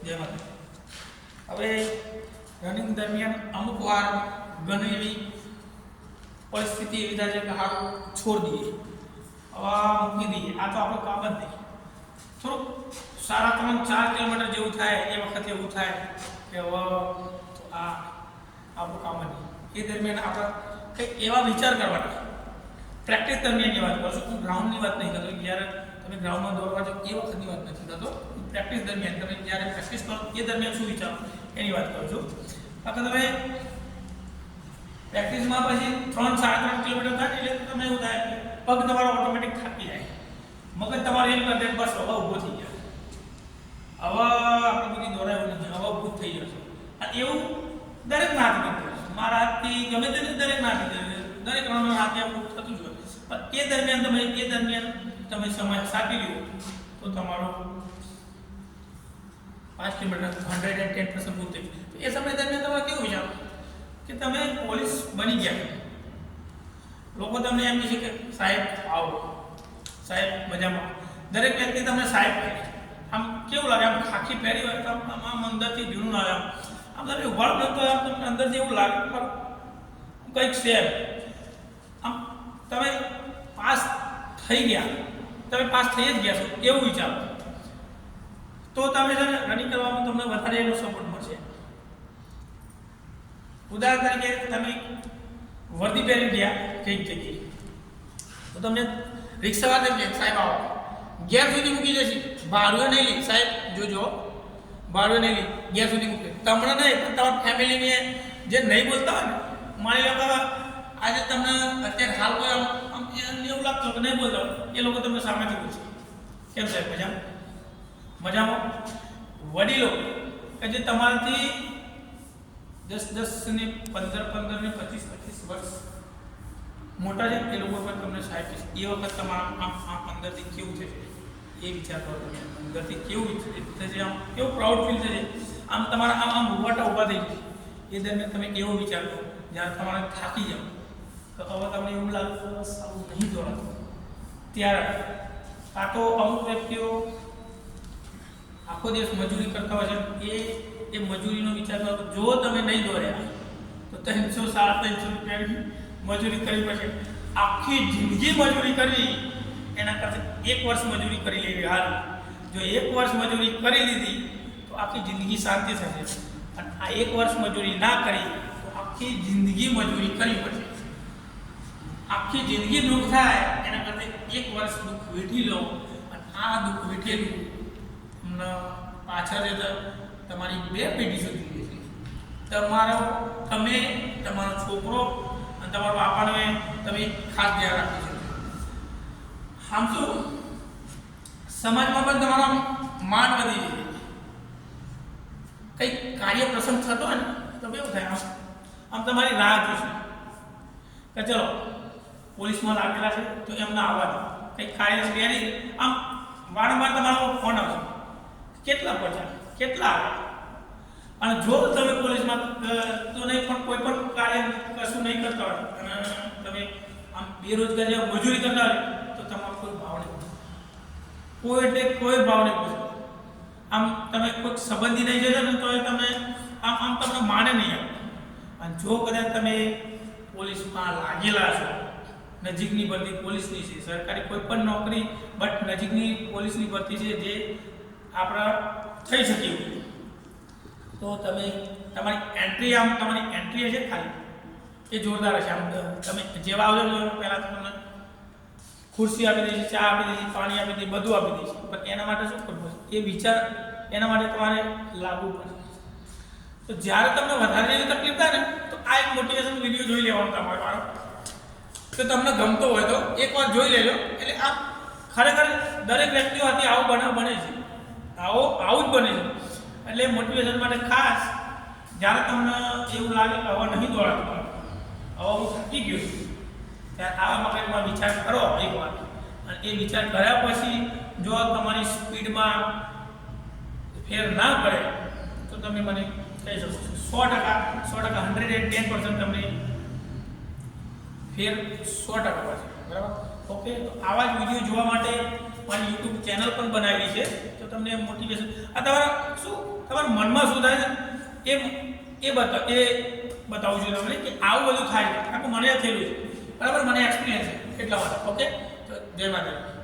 જય માતા. હવે રનિંગ દરમિયાન અમુક વાર ઘણી એવી પરિસ્થિતિ એવી થાય છે કે હારું છોડી દઈએ, હવા મૂકી દઈએ, આ તો આપણું કામ જ નહીં. થોડુંક 3.5-4 કિલોમીટર જેવું થાય એ વખતે એવું થાય કે હવે તો આ આપણું કામ જ નહીં. એ દરમિયાન આપણે કંઈક એવા વિચાર કરવાના. પ્રેક્ટિસ દરમિયાનની વાત કરું છું, હું ગ્રાઉન્ડની વાત નહીં કરતો. જ્યારે તમે ગ્રાઉન્ડમાં દોડવા જાઓ એ વખતની વાત નથી કરતો. પ્રેક્ટિસ દરમિયાન તમે જ્યારે પ્રેક્ટિસ કરો એ દરમિયાન શું વિચારો એની વાત કરું છું. કારણ કે તમે પ્રેક્ટિસમાં પછી 3-4 કિલોમીટર થાય એટલે તમે એવું થાય પગ તમારો ઓટોમેટિક થાકી જાય, મગજ તમારે એમ કરે બસ હવે ઊભો થઈ જાય, હવે આપણે બધી દોડાયું નથી, હવે ઊભું થઈ જશે. અને એવું દરેક નાથી મારા હાથથી ગમે તેને દરેક નાથી દરેક રણના હાથે આપણું થતું જ હોય. પણ એ દરમિયાન તમે સમય સાચી લો તો તમારો 5 કિલોમીટર 110% પૂરું થઈ ગયું. એ સમય દરમિયાન તમારે કેવું વિચારો કે તમે પોલીસ બની ગયા. લોકો તમને એમ કહે છે કે સાહેબ આવો, સાહેબ મજામાં. દરેક વ્યક્તિ તમને સાહેબ કહે. આમ કેવું લાગે, આમ ખાખી પહેરી હોય તો આમ અંદરથી જૂનું આવે, આમ તમે ઉભા રહો તો તમને અંદરથી એવું લાગે કંઈક છે. આમ તમે પાસ થઈ ગયા, તમે પાસ થઈ જ ગયા છો એવું વિચારો તો તમે રનિંગ કરવામાં તમને વધારે એનો સપોર્ટ મળશે. ઉદાહરણ તરીકે તમે વર્દી પહેરી ગયા કઈક જગ્યાએ તો તમને રિક્ષાવાળા કહે સાહેબ આવો, ઘેર સુધી મૂકી જશે, ભાડું નહીં લે સાહેબ, જોજો ભાડું નહીં લે, ઘેર સુધી મૂકી. તમને નહીં પણ તમારા ફેમિલીને જે નહીં બોલતા હોય ને, માની લો કે આજે તમને અત્યારે હાલ કોઈ આમ એવું લાગતું કે નહીં બોલતા એ લોકો તમને સામેથી પૂછે કેમ સાહેબ મજામાં. વડીલો કે જે તમારાથી 10 ને 15 ને 25 વર્ષ મોટા છે એ લોકો પણ તમને સાહેબ એ વખત તમારા આમ અંદરથી કેવું છે એ વિચાર કરો. તમે અંદરથી કેવું થશે, આમ કેવું પ્રાઉડ ફીલ થશે, આમ તમારા આમ રૂવાટા ઊભા થઈ જશે. એ દરમિયાન તમે એવો વિચાર કરો જ્યારે તમારે થાકી જાઓ તો હવે તમને એવું લાગે સારું નહીં દોડાતું. ત્યારે આ તો અમુક વ્યક્તિઓ આખો દિવસ મજૂરી કરતા હોય છે, એ મજૂરીનો વિચાર કરો તો જો તમે નહીં દોડ્યા તો 300-350 રૂપિયાની મજૂરી કરી પછી આખી જિંદગી મજૂરી કરવી એના કરતાં 1 વર્ષ મજૂરી કરી લેવી હાલ. જો 1 વર્ષ મજૂરી કરી લીધી તો આખી જિંદગી શાંતિ થશે. અને આ 1 વર્ષ મજૂરી ના કરી તો આખી જિંદગી મજૂરી કરવી પડશે. આખી જિંદગી દુઃખ થાય એના કરતાં 1 વર્ષ દુઃખ વેઠી લો. અને આ દુઃખ વેઠેલું તમને પાછળ જતા તમારી 2 પેઢી સુધી છે. તમે તમારો છોકરો અને તમારા બાપાને તમે ખાસ ધ્યાન રાખી શકો. આમ શું સમાજમાં પણ તમારો માન વધી જાય. કંઈક કાર્ય પ્રસંગ થતો હોય ને તો કેવું થાય, આમ તમારી રાહ જોશે કે ચલો પોલીસમાં લાગેલા છે તો એમને આવવા દો, કંઈક કાર્ય તૈયારી. આમ વારંવાર તમારો ફોન આવશે, કેટલા પહોંચ્યા, કેટલા આવ્યા. અને જો તમે પોલીસમાં તો નહીં પણ કોઈ પણ કાર્ય કશું નહીં કરતા હોય અને તમે આમ બેરોજગાર જેવા મજૂરી કરતા હોય તો તમારો કોઈ ભાવ નહીં, કોઈ ભાવ નહીં પૂછે. આમ તમે કોઈ સંબંધી નહીં જશો ને તો એ તમે આમ તમને માને નહીં આવે. અને જો કદાચ તમે પોલીસમાં લાગેલા છો, નજીકની ભરતી પોલીસની છે, સરકારી કોઈ પણ નોકરી બટ નજીકની પોલીસની ભરતી છે જે આપણા થઈ શકે એવું, તો તમે તમારી એન્ટ્રી હશે ખાલી એ જોરદાર હશે. આમ તમે જેવા આવજો પહેલાં તમને ખુરશી આપી દઈશ, ચા આપી દઈશ, પાણી આપી દઈશ, બધું આપી દઈશ. પણ એના માટે શું કરવું પડશે, એ વિચાર એના માટે તમારે લાવવું પડશે. તો જ્યારે તમને વધારે જેવી તકલીફ થાય ને તો આ એક મોટિવેશન વિડીયો જોઈ લેવાનો તમારે મારો. તો તમને ગમતો હોય તો એકવાર જોઈ લેજો. એટલે આ ખરેખર દરેક વ્યક્તિઓ હતી આવો બનાવ બને છે, આવું જ બને છે. એટલે મોટિવેશન માટે ખાસ જ્યારે તમને એવું લાગે કે હવે નહીં દોડાતું, હવે હું થાકી ગયો છું, ત્યારે આવા મગજમાં વિચાર કરો એકવાર. અને એ વિચાર કર્યા પછી જો તમારી સ્પીડમાં ફેર ના પડે તો તમે મને કહી શકો છો 100% 110% તમને ફેર 100% પડશે. બરાબર? ઓકે, તો આવા જ વિડીયો જોવા માટે મારી યુટ્યુબ ચેનલ પણ બનાવેલી છે. તો તમને મોટિવેશન આ તમારા શું તમારા મનમાં શું થાય છે એ બતાવું છું તમને કે આવું બધું થાય છે. કારણ કે મને થયેલું છે, બરાબર, મને એક્સપિરિયન્સ છે એટલા માટે. ઓકે, તો જય માતાજી.